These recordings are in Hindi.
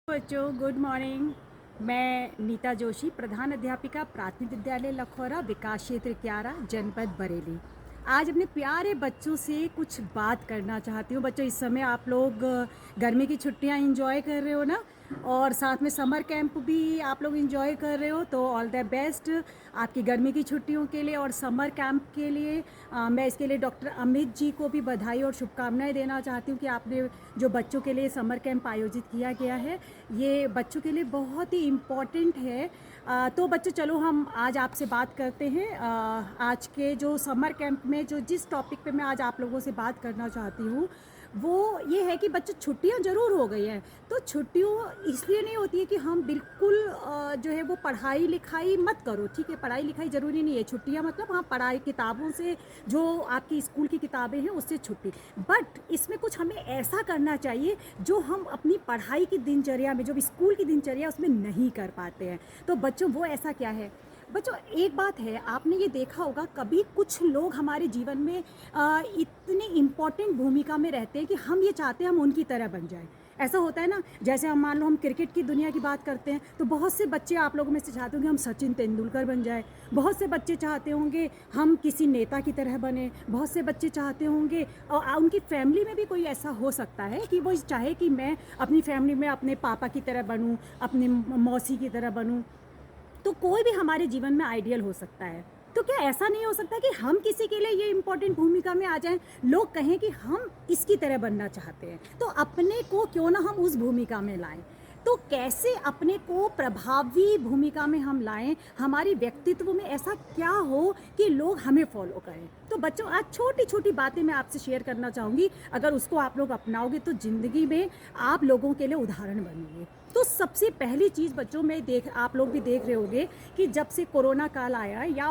बच्चों गुड मॉर्निंग। मैं नीता जोशी, प्रधान अध्यापिका, प्राथमिक विद्यालय लखौरा, विकास क्षेत्र क्यारा, जनपद बरेली। आज अपने प्यारे बच्चों से कुछ बात करना चाहती हूँ। बच्चों, इस समय आप लोग गर्मी की छुट्टियाँ एंजॉय कर रहे हो ना, और साथ में समर कैंप भी आप लोग एंजॉय कर रहे हो, तो ऑल द बेस्ट आपकी गर्मी की छुट्टियों के लिए और समर कैंप के लिए। मैं इसके लिए डॉक्टर अमित जी को भी बधाई और शुभकामनाएं देना चाहती हूँ कि आपने जो बच्चों के लिए समर कैंप आयोजित किया गया है, ये बच्चों के लिए बहुत ही इम्पॉर्टेंट है। तो बच्चों, चलो हम आज आपसे बात करते हैं। आज के जो समर कैंप में जो जिस टॉपिक पे मैं आज आप लोगों से बात करना चाहती हूँ वो ये है कि बच्चों, छुट्टियां ज़रूर हो गई हैं, तो छुट्टियों इसलिए नहीं होती है कि हम बिल्कुल जो है वो पढ़ाई लिखाई मत करो। ठीक है, पढ़ाई लिखाई ज़रूरी नहीं है। छुट्टियां मतलब हाँ, पढ़ाई किताबों से, जो आपकी स्कूल की किताबें हैं उससे छुट्टी। बट इसमें कुछ हमें ऐसा करना चाहिए जो हम अपनी पढ़ाई की दिनचर्या में, जो स्कूल की दिनचर्या उसमें नहीं कर पाते हैं। तो बच्चों, वो ऐसा क्या है? बच्चों, एक बात है, आपने ये देखा होगा, कभी कुछ लोग हमारे जीवन में इतनी इम्पॉर्टेंट भूमिका में रहते हैं कि हम ये चाहते हैं हम उनकी तरह बन जाएं। ऐसा होता है ना, जैसे हम मान लो हम क्रिकेट की दुनिया की बात करते हैं, तो बहुत से बच्चे आप लोगों में से चाहते होंगे हम सचिन तेंदुलकर बन जाए। बहुत से बच्चे चाहते होंगे हम किसी नेता की तरह बने। बहुत से बच्चे चाहते होंगे, और उनकी फैमिली में भी कोई ऐसा हो सकता है कि वो चाहे कि मैं अपनी फैमिली में अपने पापा की तरह बनूं, अपनी मौसी की तरह बनूं। तो कोई भी हमारे जीवन में आइडियल हो सकता है। तो क्या ऐसा नहीं हो सकता कि हम किसी के लिए ये इंपॉर्टेंट भूमिका में आ जाएं, लोग कहें कि हम इसकी तरह बनना चाहते हैं, तो अपने को क्यों ना हम उस भूमिका में लाएं? तो कैसे अपने को प्रभावी भूमिका में हम लाएं, हमारी व्यक्तित्व में ऐसा क्या हो कि लोग हमें फॉलो करें? तो बच्चों, आज छोटी छोटी बातें मैं आपसे शेयर करना चाहूँगी। अगर उसको आप लोग अपनाओगे तो ज़िंदगी में आप लोगों के लिए उदाहरण बनेंगे। तो सबसे पहली चीज़ बच्चों, आप लोग भी देख रहे होंगे कि जब से कोरोना काल आया या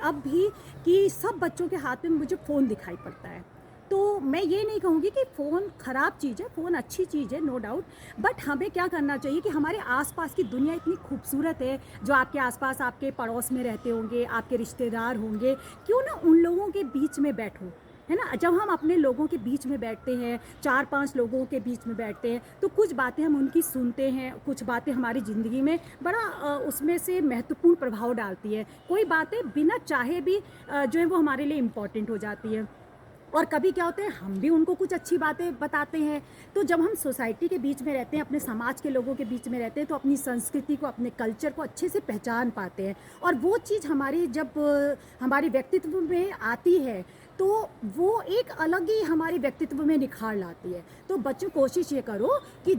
अब भी, कि सब बच्चों के हाथ में मुझे फ़ोन दिखाई पड़ता है। तो मैं ये नहीं कहूँगी कि फ़ोन ख़राब चीज़ है, फ़ोन अच्छी चीज़ है, नो डाउट। बट हमें क्या करना चाहिए कि हमारे आसपास की दुनिया इतनी खूबसूरत है, जो आपके आसपास आपके पड़ोस में रहते होंगे, आपके रिश्तेदार होंगे, क्यों ना उन लोगों के बीच में बैठो, है ना? जब हम अपने लोगों के बीच में बैठते हैं, 4-5 लोगों के बीच में बैठते हैं, तो कुछ बातें हम उनकी सुनते हैं, कुछ बातें हमारी ज़िंदगी में बड़ा उसमें से महत्वपूर्ण प्रभाव डालती है। कोई बातें बिना चाहे भी जो है वो हमारे लिए इम्पॉर्टेंट हो जाती है। और कभी क्या होता है, हम भी उनको कुछ अच्छी बातें बताते हैं। तो जब हम सोसाइटी के बीच में रहते हैं, अपने समाज के लोगों के बीच में रहते हैं, तो अपनी संस्कृति को, अपने कल्चर को अच्छे से पहचान पाते हैं। और वो चीज़ हमारी जब हमारे व्यक्तित्व में आती है, तो वो एक अलग ही हमारे व्यक्तित्व में निखार लाती है। तो बच्चों, कोशिश ये करो कि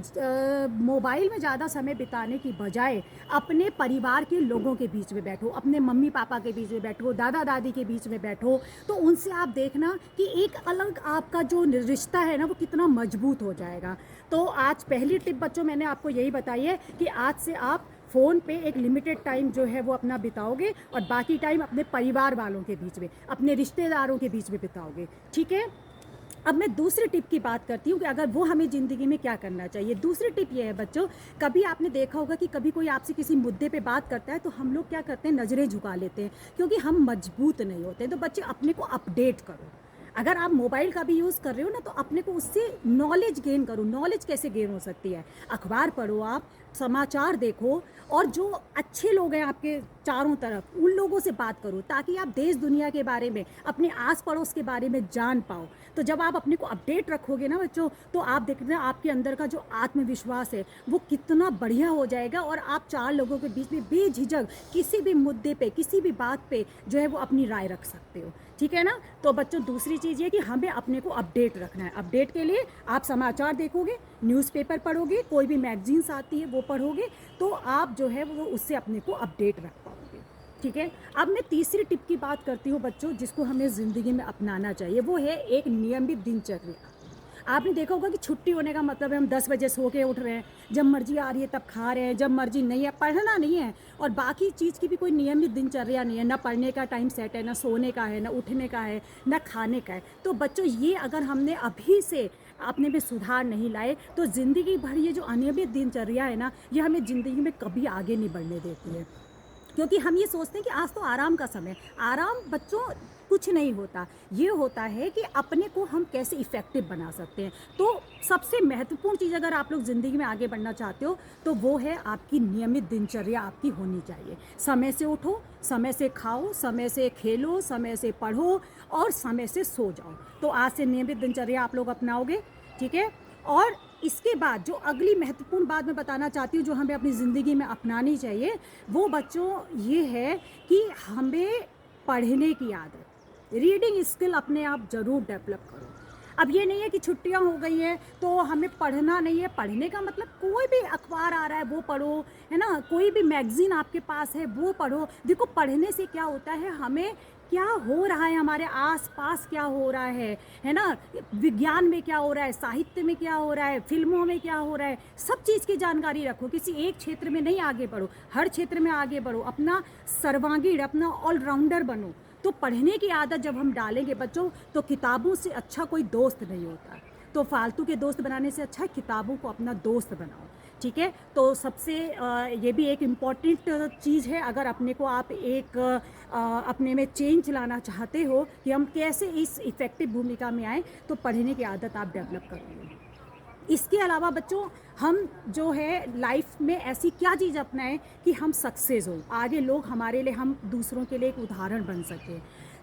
मोबाइल में ज़्यादा समय बिताने की बजाय अपने परिवार के लोगों के बीच में बैठो, अपने मम्मी पापा के बीच में बैठो, दादा दादी के बीच में बैठो। तो उनसे आप देखना कि एक अलग आपका जो रिश्ता है ना, वो कितना मजबूत हो जाएगा। तो आज पहली टिप बच्चों मैंने आपको यही बताई है कि आज से आप फ़ोन पे एक लिमिटेड टाइम जो है वो अपना बिताओगे, और बाकी टाइम अपने परिवार वालों के बीच में, अपने रिश्तेदारों के बीच में बिताओगे। ठीक है? अब मैं दूसरी टिप की बात करती हूँ कि अगर वो हमें ज़िंदगी में क्या करना चाहिए। दूसरी टिप ये है बच्चों, कभी आपने देखा होगा कि कभी कोई आपसे किसी मुद्दे पे बात करता है, तो हम लोग क्या करते हैं, नज़रें झुका लेते हैं, क्योंकि हम मजबूत नहीं होते। तो बच्चे, अपने को अपडेट करो। अगर आप मोबाइल का भी यूज़ कर रहे हो ना, तो अपने को उससे नॉलेज गेन करो। नॉलेज कैसे गेन हो सकती है? अखबार पढ़ो, आप समाचार देखो, और जो अच्छे लोग हैं आपके चारों तरफ, उन लोगों से बात करो, ताकि आप देश दुनिया के बारे में, अपने आस पड़ोस के बारे में जान पाओ। तो जब आप अपने को अपडेट रखोगे ना बच्चों, तो आप देखना आपके अंदर का जो आत्मविश्वास है वो कितना बढ़िया हो जाएगा, और आप 4 लोगों के बीच में बेझिझक किसी भी मुद्दे पे, किसी भी बात पे जो है वो अपनी राय रख सकते हो। ठीक है ना? तो बच्चों, दूसरी चीज़ ये कि हमें अपने को अपडेट रखना है। अपडेट के लिए आप समाचार देखोगे, न्यूज़पेपर पढ़ोगे, कोई भी मैगजीन्स आती है वो पढ़ोगे, तो आप जो है वो उससे अपने को अपडेट रख पाओगे। ठीक है? अब मैं तीसरी टिप की बात करती हूँ बच्चों, जिसको हमें ज़िंदगी में अपनाना चाहिए। वो है एक नियमित दिनचर्या। आपने देखा होगा कि छुट्टी होने का मतलब है हम 10 बजे सो के उठ रहे हैं, जब मर्जी आ रही है तब खा रहे हैं, जब मर्जी नहीं है, पढ़ना नहीं है, और बाकी चीज़ की भी कोई नियमित दिनचर्या नहीं है। ना पढ़ने का टाइम सेट है, ना सोने का है, ना उठने का है, ना खाने का है। तो बच्चों, ये अगर हमने अभी से अपने में सुधार नहीं लाए, तो ज़िंदगी भर ये जो अनियमित दिनचर्या है ना, ये हमें ज़िंदगी में कभी आगे नहीं बढ़ने देती है। क्योंकि हम ये सोचते हैं कि आज तो आराम का समय। आराम बच्चों, कुछ नहीं होता, ये होता है कि अपने को हम कैसे इफ़ेक्टिव बना सकते हैं। तो सबसे महत्वपूर्ण चीज़ अगर आप लोग ज़िंदगी में आगे बढ़ना चाहते हो तो वो है आपकी नियमित दिनचर्या आपकी होनी चाहिए। समय से उठो, समय से खाओ, समय से खेलो, समय से पढ़ो और समय से सो जाओ। तो आज से नियमित दिनचर्या आप लोग अपनाओगे, ठीक है? और इसके बाद जो अगली महत्वपूर्ण बात मैं बताना चाहती हूँ जो हमें अपनी ज़िंदगी में अपनानी चाहिए, वो बच्चों ये है कि हमें पढ़ने की आदत, रीडिंग स्किल अपने आप ज़रूर डेवलप करो। अब ये नहीं है कि छुट्टियां हो गई हैं तो हमें पढ़ना नहीं है। पढ़ने का मतलब कोई भी अखबार आ रहा है वो पढ़ो, है ना, कोई भी मैगज़ीन आपके पास है वो पढ़ो। देखो पढ़ने से क्या होता है, हमें क्या हो रहा है, हमारे आस-पास क्या हो रहा है ना, विज्ञान में क्या हो रहा है, साहित्य में क्या हो रहा है, फ़िल्मों में क्या हो रहा है, सब चीज़ की जानकारी रखो। किसी एक क्षेत्र में नहीं आगे बढ़ो, हर क्षेत्र में आगे बढ़ो, अपना सर्वांगीण, अपना ऑलराउंडर बनो। तो पढ़ने की आदत जब हम डालेंगे बच्चों, तो किताबों से अच्छा कोई दोस्त नहीं होता। तो फालतू के दोस्त बनाने से अच्छा है किताबों को अपना दोस्त बनाओ, ठीक है? तो सबसे ये भी एक इम्पॉर्टेंट चीज़ है, अगर अपने को आप एक अपने में चेंज लाना चाहते हो कि हम कैसे इस इफ़ेक्टिव भूमिका में आएँ, तो पढ़ने की आदत आप डेवलप करोगे। इसके अलावा बच्चों हम जो है लाइफ में ऐसी क्या चीज़ अपनाएं कि हम सक्सेस हो, आगे लोग हमारे लिए, हम दूसरों के लिए एक उदाहरण बन सकें।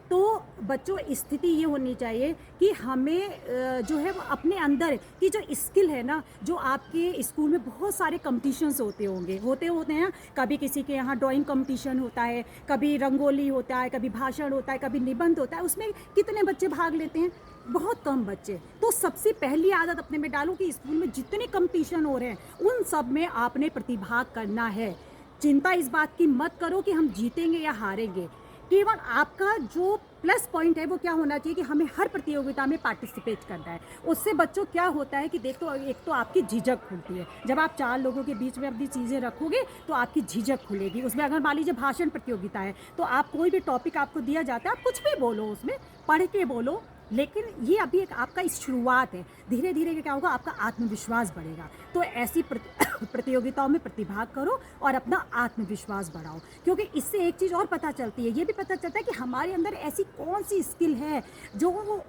तो बच्चों स्थिति ये होनी चाहिए कि हमें जो है वो अपने अंदर की जो स्किल है ना, जो आपके स्कूल में बहुत सारे कंपटीशंस होते हैं। कभी किसी के यहाँ ड्राइंग कंपटीशन होता है, कभी रंगोली होता है, कभी भाषण होता है, कभी निबंध होता है। उसमें कितने बच्चे भाग लेते हैं? बहुत कम बच्चे। तो सबसे पहली आदत अपने में डालो कि स्कूल में जितने कंपटीशन हो रहे हैं उन सब में आपने प्रतिभाग करना है। चिंता इस बात की मत करो कि हम जीतेंगे या हारेंगे। केवल आपका जो प्लस पॉइंट है वो क्या होना चाहिए कि हमें हर प्रतियोगिता में पार्टिसिपेट करना है। उससे बच्चों क्या होता है कि देखो, एक तो आपकी झिझक खुलती है। जब आप 4 लोगों के बीच में अपनी चीज़ें रखोगे तो आपकी झिझक खुलेगी। उसमें अगर मान लीजिए भाषण प्रतियोगिता है तो आप कोई भी टॉपिक आपको दिया जाता है, आप कुछ भी बोलो, उसमें पढ़ के बोलो, लेकिन ये अभी एक आपका शुरुआत है। धीरे धीरे क्या होगा, आपका आत्मविश्वास बढ़ेगा। तो ऐसी प्रतियोगिताओं में प्रतिभाग करो और अपना आत्मविश्वास बढ़ाओ, क्योंकि इससे एक चीज़ और पता चलती है, ये भी पता चलता है कि हमारे अंदर ऐसी कौन सी स्किल है जो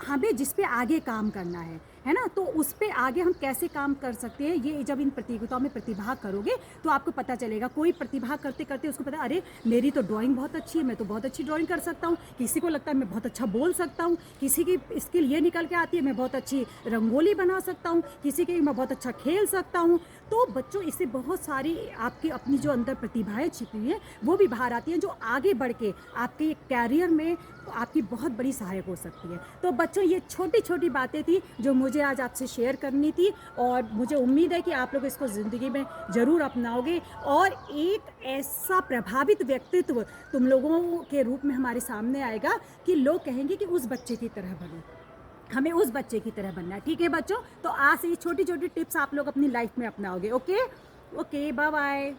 हमें, जिस पे आगे काम करना है ना। तो उस पे आगे हम कैसे काम कर सकते हैं, ये जब इन प्रतियोगिताओं में प्रतिभाग करोगे तो आपको पता चलेगा। कोई प्रतिभाग करते करते उसको पता, अरे मेरी तो ड्राइंग बहुत अच्छी है, मैं तो बहुत अच्छी ड्राइंग कर सकता हूँ। किसी को लगता है मैं बहुत अच्छा बोल सकता हूँ, किसी की स्किल ये निकल के आती है मैं बहुत अच्छी रंगोली बना सकता हूँ, किसी की मैं बहुत अच्छा खेल सकता हूँ। तो बच्चों इससे बहुत सारी आपकी अपनी जो अंदर प्रतिभाएं छिपी हैं वो भी बाहर आती हैं, जो आगे बढ़ के आपके कैरियर में आपकी बहुत बड़ी सहायक हो सकती है। तो बच्चों ये छोटी छोटी बातें थी जो मुझे आज आपसे शेयर करनी थी, और मुझे उम्मीद है कि आप लोग इसको ज़िंदगी में ज़रूर अपनाओगे और एक ऐसा प्रभावित व्यक्तित्व तुम लोगों के रूप में हमारे सामने आएगा कि लोग कहेंगे कि उस बच्चे की तरह बनो, हमें उस बच्चे की तरह बनना है। ठीक है बच्चों, तो आज से ये छोटी छोटी टिप्स आप लोग अपनी लाइफ में अपनाओगे। Okay, bye bye.